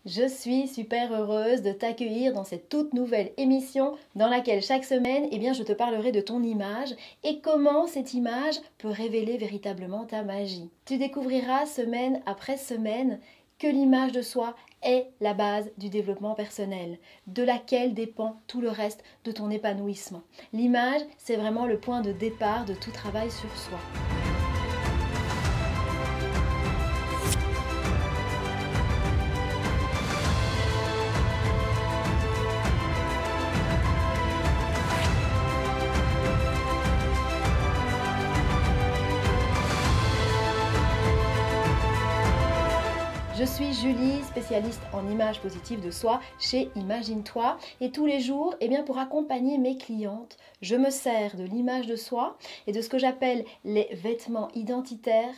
Je suis super heureuse de t'accueillir dans cette toute nouvelle émission dans laquelle chaque semaine, je te parlerai de ton image et comment cette image peut révéler véritablement ta magie. Tu découvriras semaine après semaine que l'image de soi est la base du développement personnel, de laquelle dépend tout le reste de ton épanouissement. L'image, c'est vraiment le point de départ de tout travail sur soi. Je suis Julie, spécialiste en image positive de soi chez Imagine-toi et tous les jours, pour accompagner mes clientes, je me sers de l'image de soi et de ce que j'appelle les vêtements identitaires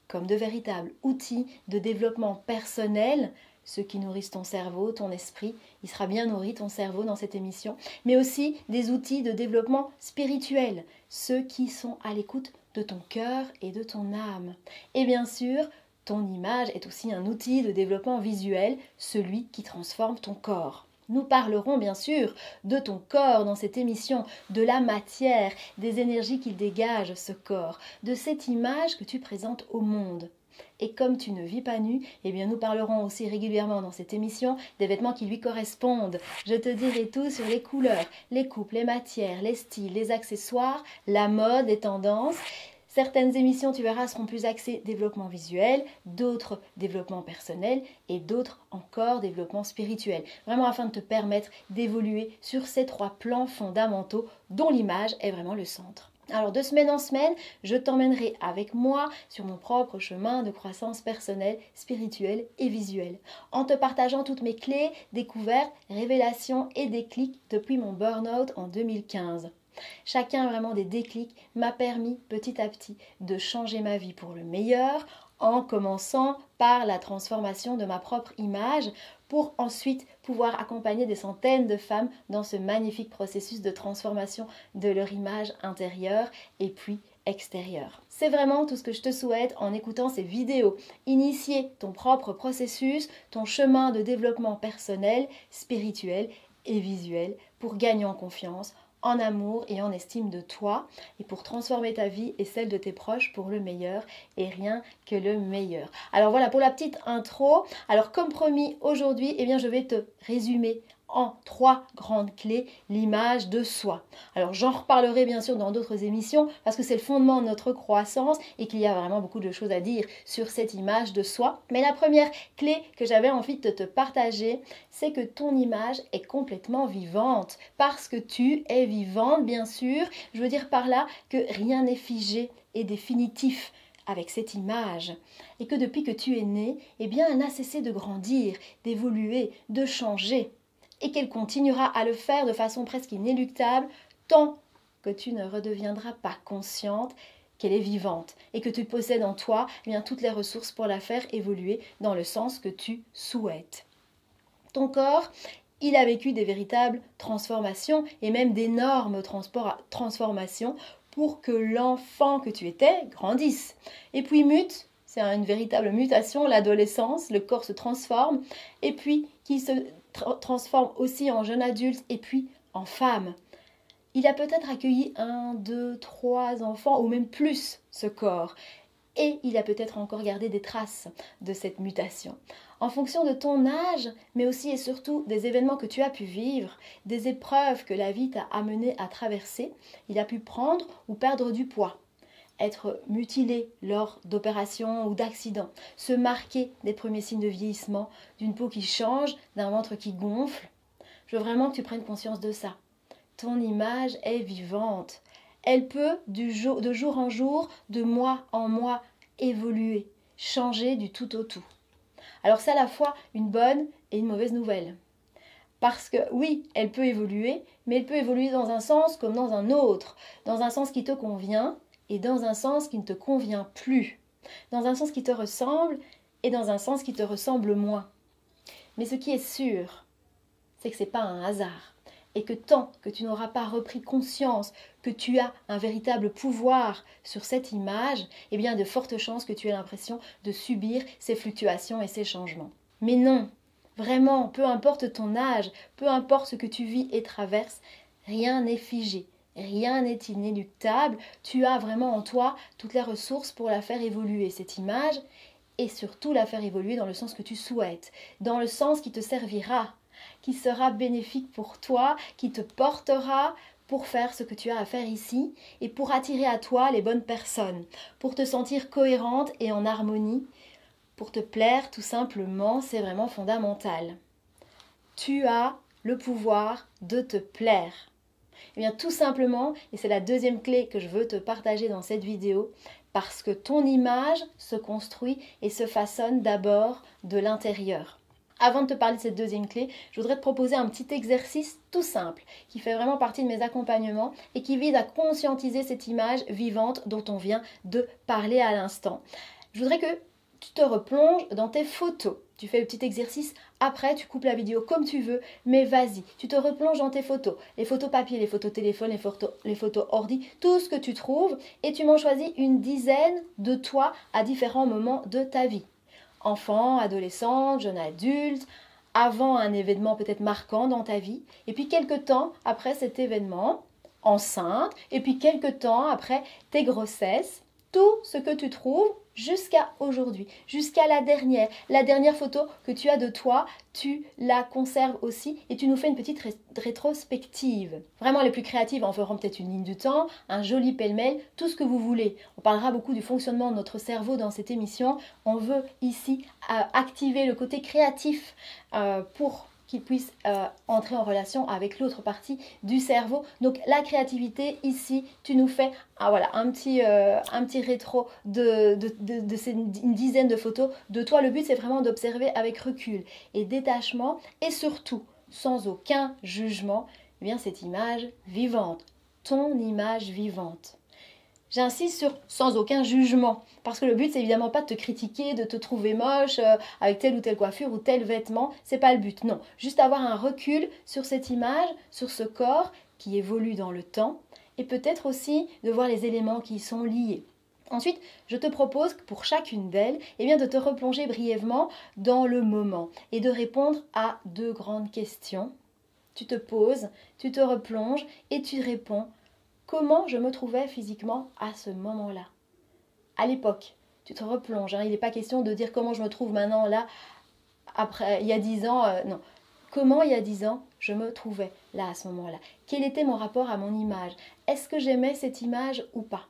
comme de véritables outils de développement personnel, ceux qui nourrissent ton cerveau, ton esprit, il sera bien nourri ton cerveau dans cette émission, mais aussi des outils de développement spirituel, ceux qui sont à l'écoute de ton cœur et de ton âme. Et bien sûr, ton image est aussi un outil de développement visuel, celui qui transforme ton corps. Nous parlerons bien sûr de ton corps dans cette émission, de la matière, des énergies qu'il dégage ce corps, de cette image que tu présentes au monde. Et comme tu ne vis pas nu, nous parlerons aussi régulièrement dans cette émission des vêtements qui lui correspondent. Je te dirai tout sur les couleurs, les coupes, les matières, les styles, les accessoires, la mode, les tendances. Certaines émissions, tu verras, seront plus axées développement visuel, d'autres développement personnel et d'autres encore développement spirituel. Vraiment afin de te permettre d'évoluer sur ces trois plans fondamentaux dont l'image est vraiment le centre. Alors de semaine en semaine, je t'emmènerai avec moi sur mon propre chemin de croissance personnelle, spirituelle et visuelle, en te partageant toutes mes clés, découvertes, révélations et déclics depuis mon burn-out en 2015. Chacun vraiment des déclics m'a permis petit à petit de changer ma vie pour le meilleur en commençant par la transformation de ma propre image pour ensuite pouvoir accompagner des centaines de femmes dans ce magnifique processus de transformation de leur image intérieure et puis extérieure. C'est vraiment tout ce que je te souhaite en écoutant ces vidéos. Initier ton propre processus, ton chemin de développement personnel, spirituel et visuel pour gagner en confiance, en amour et en estime de toi et pour transformer ta vie et celle de tes proches pour le meilleur et rien que le meilleur. Alors voilà pour la petite intro. Alors comme promis aujourd'hui, je vais te résumer en 3 grandes clés l'image de soi. Alors j'en reparlerai bien sûr dans d'autres émissions parce que c'est le fondement de notre croissance et qu'il y a vraiment beaucoup de choses à dire sur cette image de soi. Mais la première clé que j'avais envie de te partager, c'est que ton image est complètement vivante parce que tu es vivante bien sûr. Je veux dire par là que rien n'est figé et définitif avec cette image et que depuis que tu es né, elle n'a cessé de grandir, d'évoluer, de changer. Et qu'elle continuera à le faire de façon presque inéluctable tant que tu ne redeviendras pas consciente qu'elle est vivante et que tu possèdes en toi toutes les ressources pour la faire évoluer dans le sens que tu souhaites. Ton corps, il a vécu des véritables transformations et même d'énormes transformations pour que l'enfant que tu étais grandisse. Et puis mute, c'est une véritable mutation, l'adolescence, le corps se transforme et puis qui se transforme aussi en jeune adulte et puis en femme. Il a peut-être accueilli 1, 2, 3 enfants ou même plus ce corps. Et il a peut-être encore gardé des traces de cette mutation. En fonction de ton âge, mais aussi et surtout des événements que tu as pu vivre, des épreuves que la vie t'a amené à traverser, il a pu prendre ou perdre du poids, être mutilé lors d'opérations ou d'accidents, se marquer des premiers signes de vieillissement, d'une peau qui change, d'un ventre qui gonfle. Je veux vraiment que tu prennes conscience de ça. Ton image est vivante. Elle peut, de jour en jour, de mois en mois, évoluer, changer du tout au tout. Alors c'est à la fois une bonne et une mauvaise nouvelle. Parce que oui, elle peut évoluer, mais elle peut évoluer dans un sens comme dans un autre. Dans un sens qui te convient et dans un sens qui ne te convient plus. Dans un sens qui te ressemble et dans un sens qui te ressemble moins. Mais ce qui est sûr, c'est que ce n'est pas un hasard. Et que tant que tu n'auras pas repris conscience que tu as un véritable pouvoir sur cette image, de fortes chances que tu aies l'impression de subir ces fluctuations et ces changements. Mais non, Vraiment, peu importe ton âge, peu importe ce que tu vis et traverses, rien n'est figé. Rien n'est inéluctable, tu as vraiment en toi toutes les ressources pour la faire évoluer, cette image, et surtout la faire évoluer dans le sens que tu souhaites, dans le sens qui te servira, qui sera bénéfique pour toi, qui te portera pour faire ce que tu as à faire ici et pour attirer à toi les bonnes personnes, pour te sentir cohérente et en harmonie, pour te plaire tout simplement, c'est vraiment fondamental. Tu as le pouvoir de te plaire. Eh bien tout simplement, et c'est la deuxième clé que je veux te partager dans cette vidéo, parce que ton image se construit et se façonne d'abord de l'intérieur. Avant de te parler de cette deuxième clé, je voudrais te proposer un petit exercice tout simple qui fait vraiment partie de mes accompagnements et qui vise à conscientiser cette image vivante dont on vient de parler à l'instant. Je voudrais que tu te replonges dans tes photos. Tu fais le petit exercice, après tu coupes la vidéo comme tu veux, mais vas-y, tu te replonges dans tes photos. Les photos papier, les photos téléphone, les photos ordi, tout ce que tu trouves, et tu m'en choisis une dizaine de toi à différents moments de ta vie. Enfant, adolescent, jeune adulte, avant un événement peut-être marquant dans ta vie, et puis quelques temps après cet événement, enceinte, et puis quelques temps après tes grossesses, tout ce que tu trouves jusqu'à aujourd'hui, jusqu'à la dernière photo que tu as de toi, tu la conserves aussi et tu nous fais une petite rétrospective. Vraiment les plus créatives en feront peut-être une ligne du temps, un joli pêle-mêle, tout ce que vous voulez. On parlera beaucoup du fonctionnement de notre cerveau dans cette émission. On veut ici activer le côté créatif pour qu'il puisse entrer en relation avec l'autre partie du cerveau. Donc la créativité, ici, tu nous fais voilà, un petit rétro une dizaine de photos de toi. Le but, c'est vraiment d'observer avec recul et détachement et surtout, sans aucun jugement, eh bien, cette image vivante, ton image vivante. J'insiste sur sans aucun jugement, parce que le but c'est évidemment pas de te critiquer, de te trouver moche avec telle ou telle coiffure ou tel vêtement, c'est pas le but, non. Juste avoir un recul sur cette image, sur ce corps qui évolue dans le temps, et peut-être aussi de voir les éléments qui y sont liés. Ensuite, je te propose pour chacune d'elles eh bien, de te replonger brièvement dans le moment et de répondre à deux grandes questions. Tu te poses, tu te replonges et tu réponds. Comment je me trouvais physiquement à ce moment-là? À l'époque, tu te replonges. Il n'est pas question de dire comment je me trouve maintenant, là, après, il y a 10 ans. Non. Comment il y a 10 ans, je me trouvais là, à ce moment-là? Quel était mon rapport à mon image? Est-ce que j'aimais cette image ou pas?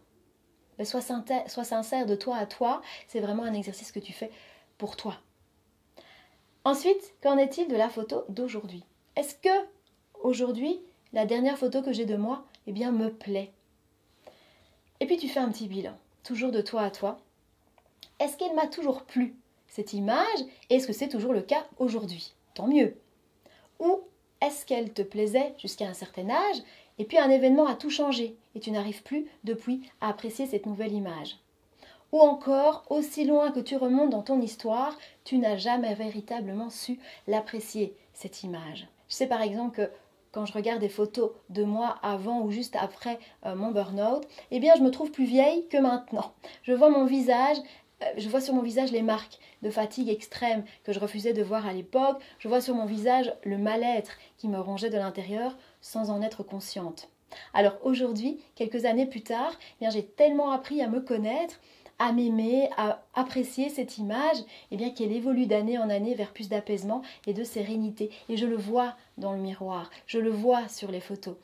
Sois sincère de toi à toi. C'est vraiment un exercice que tu fais pour toi. Ensuite, qu'en est-il de la photo d'aujourd'hui? Est-ce que, aujourd'hui, la dernière photo que j'ai de moi eh bien, me plaît. Et puis tu fais un petit bilan, toujours de toi à toi. Est-ce qu'elle m'a toujours plu, cette image? Et est-ce que c'est toujours le cas aujourd'hui? Tant mieux. Ou est-ce qu'elle te plaisait jusqu'à un certain âge, et puis un événement a tout changé, et tu n'arrives plus depuis à apprécier cette nouvelle image? Ou encore, aussi loin que tu remontes dans ton histoire, tu n'as jamais véritablement su l'apprécier, cette image. Je sais par exemple que quand je regarde des photos de moi avant ou juste après mon burn-out, eh bien je me trouve plus vieille que maintenant. Je vois mon visage, je vois sur mon visage les marques de fatigue extrême que je refusais de voir à l'époque. Je vois sur mon visage le mal-être qui me rongeait de l'intérieur sans en être consciente. Alors aujourd'hui, quelques années plus tard, eh bien j'ai tellement appris à me connaître, à m'aimer, à apprécier cette image, eh bien qu'elle évolue d'année en année vers plus d'apaisement et de sérénité. Et je le vois dans le miroir, je le vois sur les photos.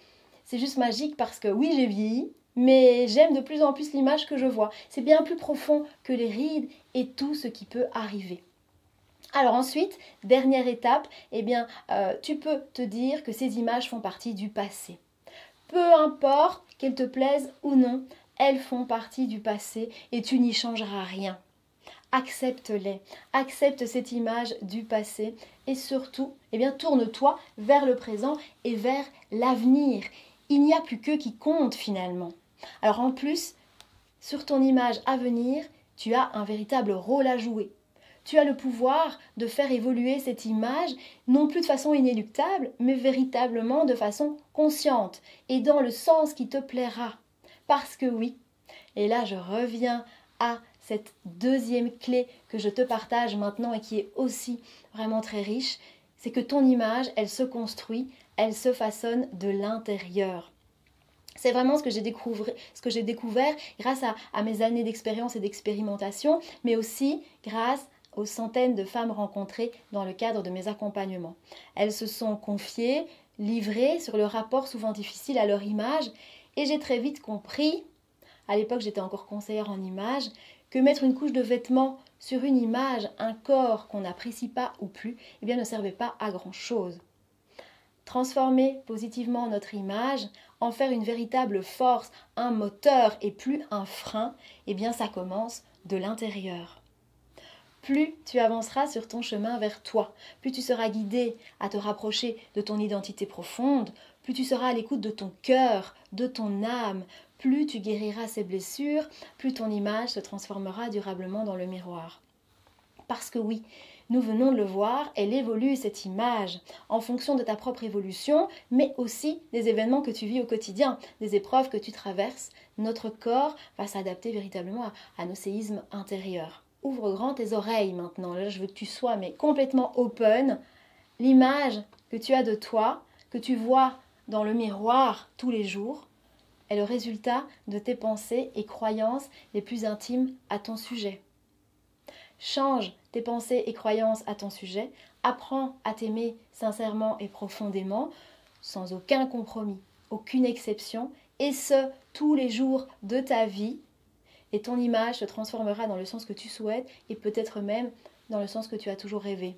C'est juste magique parce que oui, j'ai vieilli, mais j'aime de plus en plus l'image que je vois. C'est bien plus profond que les rides et tout ce qui peut arriver. Alors ensuite, dernière étape, eh bien, tu peux te dire que ces images font partie du passé. Peu importe qu'elles te plaisent ou non, elles font partie du passé et tu n'y changeras rien. Accepte-les, accepte cette image du passé et surtout, eh bien, tourne-toi vers le présent et vers l'avenir. Il n'y a plus qu'eux qui comptent finalement. Alors en plus, sur ton image à venir, tu as un véritable rôle à jouer. Tu as le pouvoir de faire évoluer cette image, non plus de façon inéluctable, mais véritablement de façon consciente et dans le sens qui te plaira. Parce que oui, et là je reviens à cette deuxième clé que je te partage maintenant et qui est aussi vraiment très riche, c'est que ton image, elle se construit, elle se façonne de l'intérieur. C'est vraiment ce que j'ai découvert grâce à mes années d'expérience et d'expérimentation, mais aussi grâce aux centaines de femmes rencontrées dans le cadre de mes accompagnements. Elles se sont confiées, livrées sur le rapport souvent difficile à leur image, et j'ai très vite compris, à l'époque j'étais encore conseillère en image, que mettre une couche de vêtements sur une image, un corps qu'on n'apprécie pas ou plus, eh bien, ne servait pas à grand-chose. Transformer positivement notre image, en faire une véritable force, un moteur et plus un frein, eh bien ça commence de l'intérieur. Plus tu avanceras sur ton chemin vers toi, plus tu seras guidé à te rapprocher de ton identité profonde, plus tu seras à l'écoute de ton cœur, de ton âme, plus tu guériras ces blessures, plus ton image se transformera durablement dans le miroir. Parce que oui, nous venons de le voir, elle évolue cette image en fonction de ta propre évolution, mais aussi des événements que tu vis au quotidien, des épreuves que tu traverses. Notre corps va s'adapter véritablement à nos séismes intérieurs. Ouvre grand tes oreilles maintenant, là je veux que tu sois mais complètement open. L'image que tu as de toi, que tu vois dans le miroir tous les jours, est le résultat de tes pensées et croyances les plus intimes à ton sujet. Change tes pensées et croyances à ton sujet, apprends à t'aimer sincèrement et profondément, sans aucun compromis, aucune exception, et ce, tous les jours de ta vie, et ton image se transformera dans le sens que tu souhaites, et peut-être même dans le sens que tu as toujours rêvé.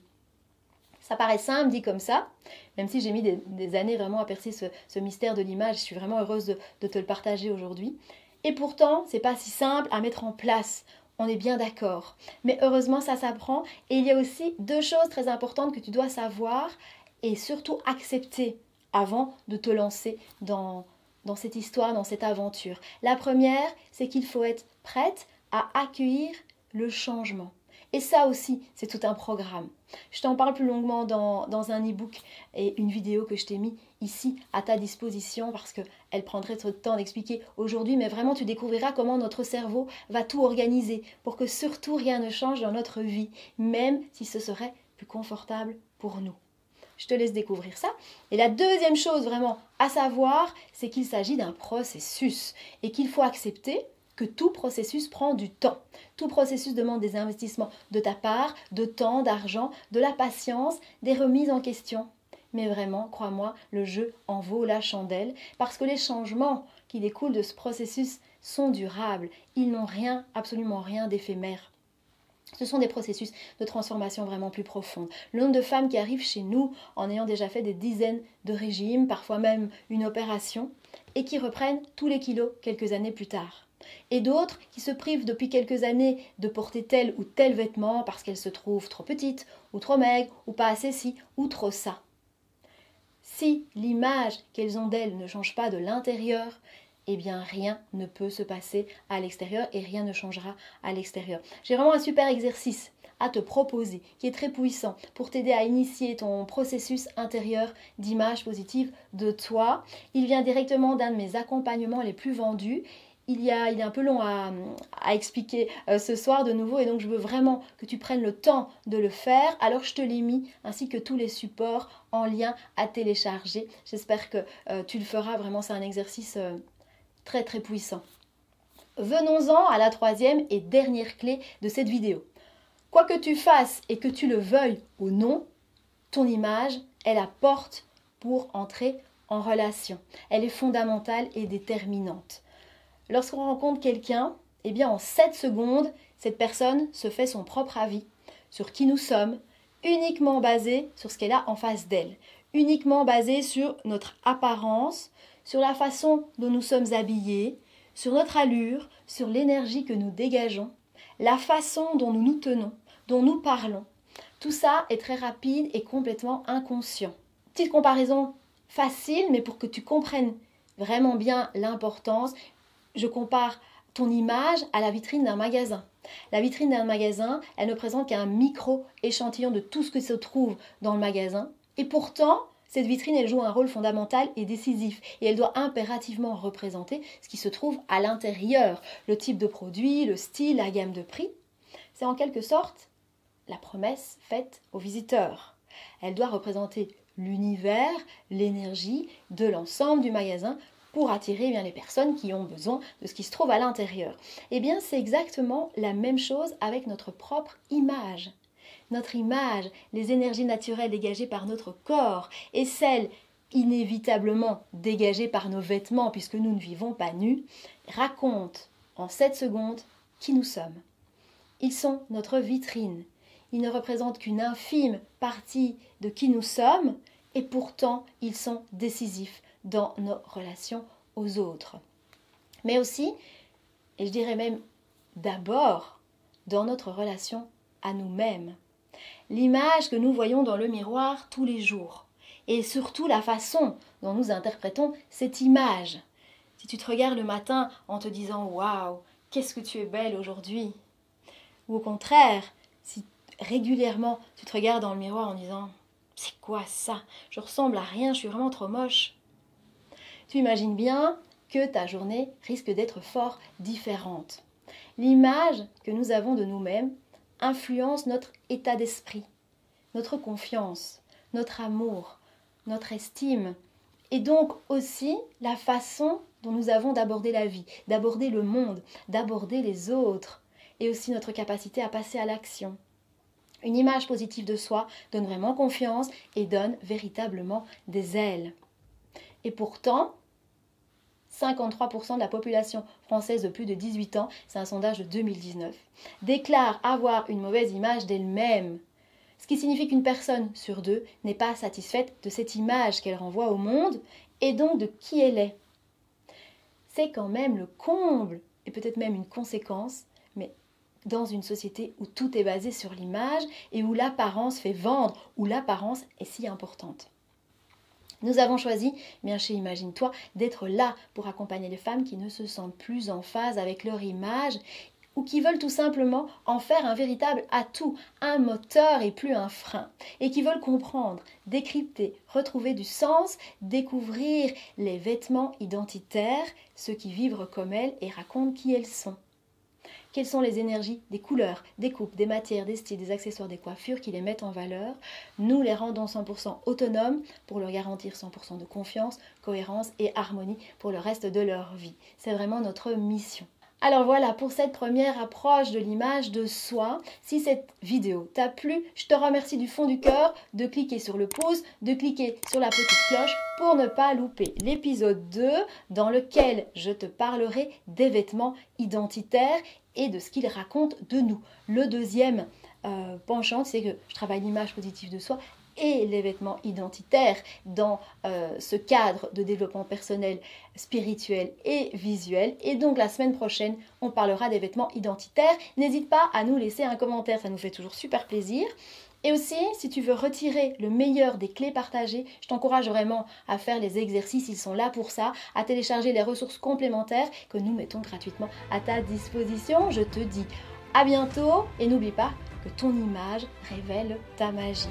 Ça paraît simple dit comme ça, même si j'ai mis des années vraiment à percer ce mystère de l'image, je suis vraiment heureuse de te le partager aujourd'hui. Et pourtant, c'est pas si simple à mettre en place. On est bien d'accord. Mais heureusement, ça s'apprend. Et il y a aussi deux choses très importantes que tu dois savoir et surtout accepter avant de te lancer dans cette histoire, dans cette aventure. La première, c'est qu'il faut être prête à accueillir le changement. Et ça aussi, c'est tout un programme. Je t'en parle plus longuement dans un e-book et une vidéo que je t'ai mis ici à ta disposition parce qu'elle prendrait trop de temps d'expliquer aujourd'hui, mais vraiment tu découvriras comment notre cerveau va tout organiser pour que surtout rien ne change dans notre vie, même si ce serait plus confortable pour nous. Je te laisse découvrir ça. Et la deuxième chose vraiment à savoir, c'est qu'il s'agit d'un processus et qu'il faut accepter que tout processus prend du temps. Tout processus demande des investissements de ta part, de temps, d'argent, de la patience, des remises en question. Mais vraiment, crois-moi, le jeu en vaut la chandelle parce que les changements qui découlent de ce processus sont durables. Ils n'ont rien, absolument rien d'éphémère. Ce sont des processus de transformation vraiment plus profondes. Le nombre de femmes qui arrivent chez nous en ayant déjà fait des dizaines de régimes, parfois même une opération, et qui reprennent tous les kilos quelques années plus tard. Et d'autres qui se privent depuis quelques années de porter tel ou tel vêtement parce qu'elles se trouvent trop petites, ou trop maigres, ou pas assez ci, ou trop ça. Si l'image qu'elles ont d'elles ne change pas de l'intérieur, eh bien rien ne peut se passer à l'extérieur et rien ne changera à l'extérieur. J'ai vraiment un super exercice à te proposer qui est très puissant pour t'aider à initier ton processus intérieur d'image positive de toi. Il vient directement d'un de mes accompagnements les plus vendus. Il est un peu long à expliquer ce soir de nouveau et donc je veux vraiment que tu prennes le temps de le faire. Alors je te l'ai mis ainsi que tous les supports en lien à télécharger. J'espère que tu le feras. Vraiment, c'est un exercice très très puissant. Venons-en à la troisième et dernière clé de cette vidéo. Quoi que tu fasses et que tu le veuilles ou non, ton image est la porte pour entrer en relation. Elle est fondamentale et déterminante. Lorsqu'on rencontre quelqu'un, eh bien en 7 secondes, cette personne se fait son propre avis sur qui nous sommes, uniquement basé sur ce qu'elle a en face d'elle, uniquement basé sur notre apparence, sur la façon dont nous sommes habillés, sur notre allure, sur l'énergie que nous dégageons, la façon dont nous nous tenons, dont nous parlons. Tout ça est très rapide et complètement inconscient. Petite comparaison facile, mais pour que tu comprennes vraiment bien l'importance, je compare ton image à la vitrine d'un magasin. La vitrine d'un magasin, elle ne présente qu'un micro-échantillon de tout ce que se trouve dans le magasin. Et pourtant, cette vitrine, elle joue un rôle fondamental et décisif. Et elle doit impérativement représenter ce qui se trouve à l'intérieur. Le type de produit, le style, la gamme de prix. C'est en quelque sorte la promesse faite aux visiteurs. Elle doit représenter l'univers, l'énergie de l'ensemble du magasin pour attirer bien les personnes qui ont besoin de ce qui se trouve à l'intérieur. Eh bien, c'est exactement la même chose avec notre propre image. Notre image, les énergies naturelles dégagées par notre corps et celles inévitablement dégagées par nos vêtements puisque nous ne vivons pas nus, racontent en 7 secondes qui nous sommes. Ils sont notre vitrine. Ils ne représentent qu'une infime partie de qui nous sommes et pourtant ils sont décisifs dans nos relations aux autres. Mais aussi, et je dirais même d'abord, dans notre relation à nous-mêmes. L'image que nous voyons dans le miroir tous les jours et surtout la façon dont nous interprétons cette image. Si tu te regardes le matin en te disant « Waouh, qu'est-ce que tu es belle aujourd'hui » ou au contraire, si régulièrement tu te regardes dans le miroir en disant « C'est quoi ça? Je ressemble à rien, je suis vraiment trop moche ». Tu imagines bien que ta journée risque d'être fort différente. L'image que nous avons de nous-mêmes influence notre état d'esprit, notre confiance, notre amour, notre estime et donc aussi la façon dont nous avons d'aborder la vie, d'aborder le monde, d'aborder les autres et aussi notre capacité à passer à l'action. Une image positive de soi donne vraiment confiance et donne véritablement des ailes. Et pourtant, 53% de la population française de plus de 18 ans, c'est un sondage de 2019, déclare avoir une mauvaise image d'elle-même. Ce qui signifie qu'une personne sur 2 n'est pas satisfaite de cette image qu'elle renvoie au monde et donc de qui elle est. C'est quand même le comble et peut-être même une conséquence, mais dans une société où tout est basé sur l'image et où l'apparence fait vendre, où l'apparence est si importante. Nous avons choisi, bien chez Imagine-toi, d'être là pour accompagner les femmes qui ne se sentent plus en phase avec leur image ou qui veulent tout simplement en faire un véritable atout, un moteur et plus un frein, et qui veulent comprendre, décrypter, retrouver du sens, découvrir les vêtements identitaires, ceux qui vivent comme elles et racontent qui elles sont. Quelles sont les énergies, des couleurs, des coupes, des matières, des styles, des accessoires, des coiffures qui les mettent en valeur. Nous les rendons 100% autonomes pour leur garantir 100% de confiance, cohérence et harmonie pour le reste de leur vie. C'est vraiment notre mission. Alors voilà pour cette première approche de l'image de soi. Si cette vidéo t'a plu, je te remercie du fond du cœur de cliquer sur le pouce, de cliquer sur la petite cloche pour ne pas louper l'épisode 2 dans lequel je te parlerai des vêtements identitaires et de ce qu'ils racontent de nous. Le deuxième penchant, c'est que je travaille l'image positive de soi et les vêtements identitaires dans ce cadre de développement personnel, spirituel et visuel. Et donc la semaine prochaine, on parlera des vêtements identitaires. N'hésite pas à nous laisser un commentaire, ça nous fait toujours super plaisir. Et aussi, si tu veux retirer le meilleur des clés partagées, je t'encourage vraiment à faire les exercices, ils sont là pour ça, à télécharger les ressources complémentaires que nous mettons gratuitement à ta disposition. Je te dis à bientôt et n'oublie pas que ton image révèle ta magie.